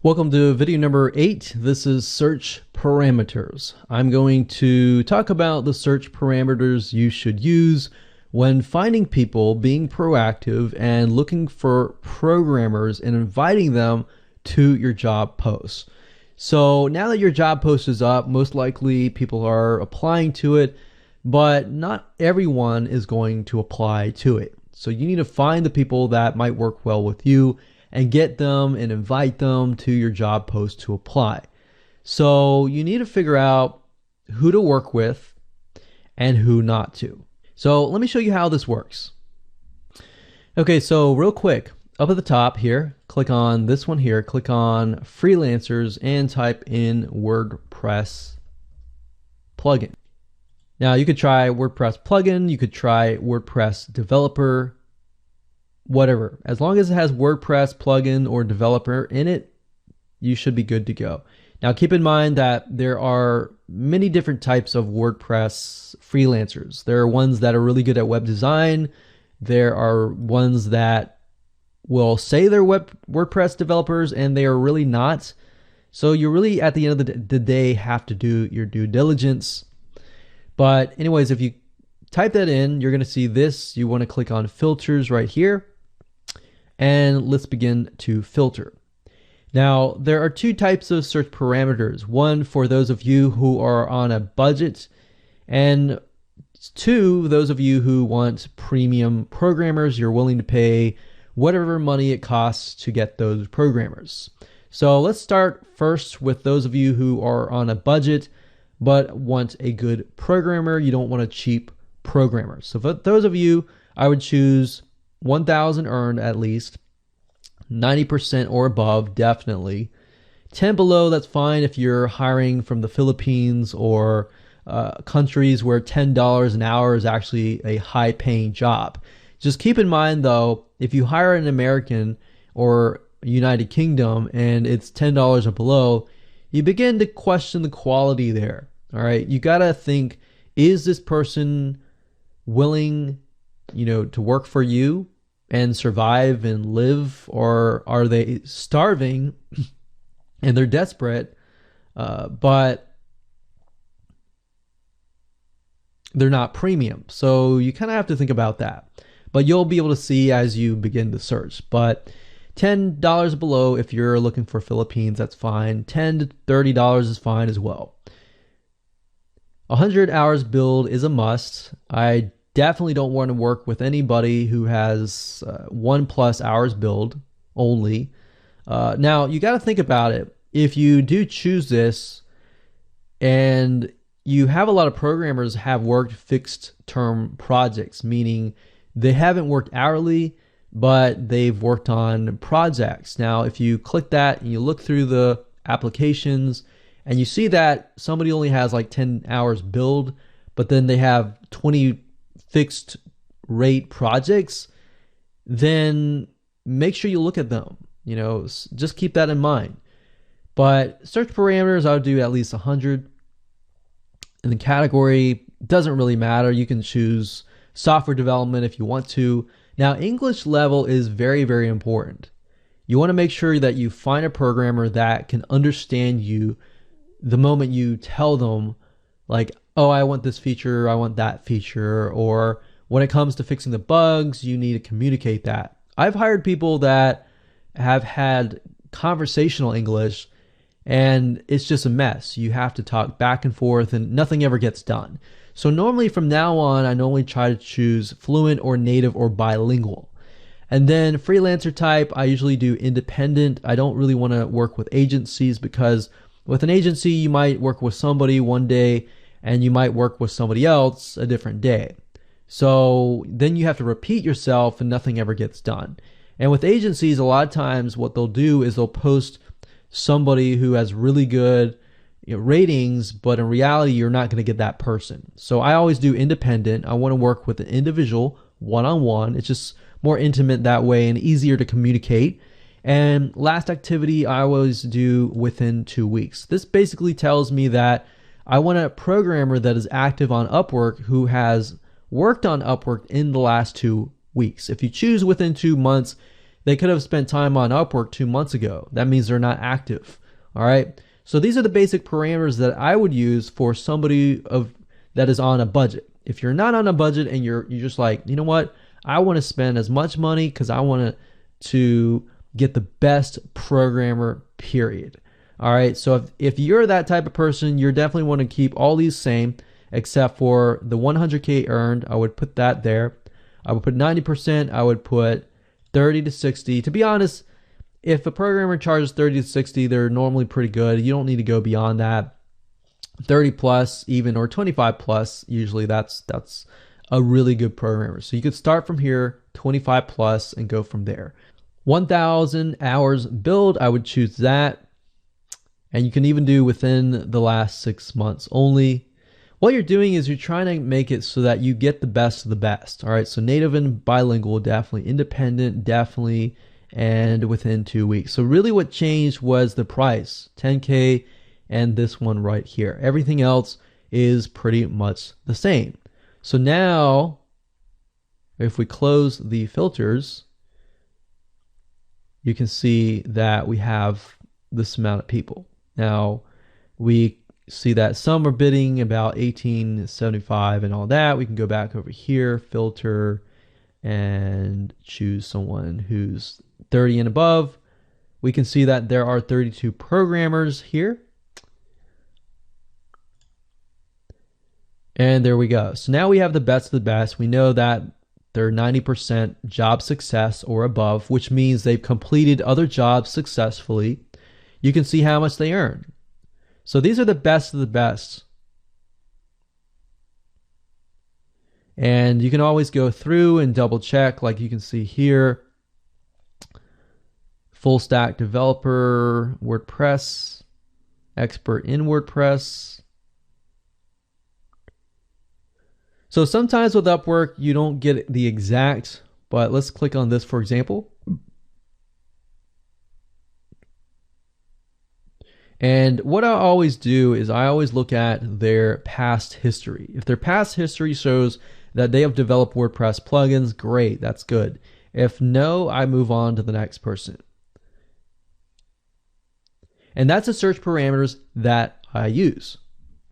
Welcome to video number 8. This is search parameters. I'm going to talk about the search parameters you should use when finding people, being proactive, and looking for programmers and inviting them to your job posts. So now that your job post is up, most likely people are applying to it, but not everyone is going to apply to it. So you need to find the people that might work well with you and get them and invite them to your job post to apply. So you need to figure out who to work with and who not to. So let me show you how this works. Okay, so real quick, up at the top here, click on this one here, click on freelancers and type in WordPress plugin. Now you could try WordPress plugin, you could try WordPress developer, whatever. As long as it has WordPress plugin or developer in it, you should be good to go. Now keep in mind that there are many different types of WordPress freelancers. There are ones that are really good at web design. There are ones that will say they're WordPress developers and they are really not. So you really, at the end of the day, have to do your due diligence. But anyways, if you type that in, you're going to see this. You want to click on filters right here. And let's begin to filter. Now, there are two types of search parameters. One for those of you who are on a budget, and two, those of you who want premium programmers. You're willing to pay whatever money it costs to get those programmers. So let's start first with those of you who are on a budget but want a good programmer. You don't want a cheap programmer. So for those of you, I would choose 1,000 earned at least, 90% or above, definitely. 10 below, that's fine if you're hiring from the Philippines or countries where $10 an hour is actually a high paying job. Just keep in mind though, if you hire an American or United Kingdom and it's $10 or below, you begin to question the quality there. All right, you gotta think, is this person willing to work for you and survive and live, or are they starving and they're desperate, but they're not premium? So you kind of have to think about that. But you'll be able to see as you begin to search. But $10 below, if you're looking for Philippines, that's fine. $10 to $30 is fine as well. 100 hours build is a must. I definitely don't want to work with anybody who has 1+ hours build only. Now, you got to think about it. If you do choose this and you have a lot of programmers have worked fixed term projects, meaning they haven't worked hourly, but they've worked on projects. Now, if you click that and you look through the applications and you see that somebody only has like 10 hours build, but then they have 20 fixed rate projects, then make sure you look at them. Just keep that in mind. But search parameters, I would do at least 100. And the category doesn't really matter. You can choose software development if you want to. Now, English level is very, very important. You want to make sure that you find a programmer that can understand you the moment you tell them, like, oh, I want this feature, I want that feature, or when it comes to fixing the bugs, you need to communicate that. I've hired people that have had conversational English and it's just a mess. You have to talk back and forth and nothing ever gets done. So normally from now on, I normally try to choose fluent or native or bilingual. And then freelancer type, I usually do independent. I don't really want to work with agencies, because with an agency, you might work with somebody one day and you might work with somebody else a different day. So then you have to repeat yourself and nothing ever gets done. And with agencies, a lot of times what they'll do is they'll post somebody who has really good ratings, but in reality, you're not going to get that person. So I always do independent. I want to work with an individual one-on-one. It's just more intimate that way and easier to communicate. And last activity, I always do within 2 weeks. This basically tells me that I want a programmer that is active on Upwork who has worked on Upwork in the last 2 weeks. If you choose within 2 months, They could have spent time on Upwork 2 months ago. That means they're not active. All right. So these are the basic parameters that I would use for somebody that is on a budget. If you're not on a budget and you're just like, you know what, I want to spend as much money because I want to get the best programmer, period. All right. So if you're that type of person, you definitely want to keep all these same, except for the 100K earned. I would put that there. I would put 90%. I would put 30 to 60. To be honest, if a programmer charges 30 to 60, they're normally pretty good. You don't need to go beyond that. 30 plus even, or 25 plus, usually that's a really good programmer. So you could start from here, 25 plus, and go from there. 1,000 hours build, I would choose that. And you can even do within the last 6 months only. What you're doing is you're trying to make it so that you get the best of the best. All right, so native and bilingual, definitely. Independent, definitely. And within 2 weeks. So really what changed was the price, 10K, and this one right here. Everything else is pretty much the same. So now, if we close the filters, you can see that we have this amount of people. Now, we see that some are bidding about 1875 and all that. We can go back over here, filter, and choose someone who's 30 and above. We can see that there are 32 programmers here. And there we go. So now we have the best of the best. We know that they're 90% job success or above, which means they've completed other jobs successfully. You can see how much they earn. So these are the best of the best. And you can always go through and double check, like you can see here. Full stack developer, WordPress, expert in WordPress. So sometimes with Upwork, you don't get the exact, but let's click on this for example. And what I always do is I always look at their past history. If their past history shows that they have developed WordPress plugins, great, that's good. If no, I move on to the next person. And that's the search parameters that I use.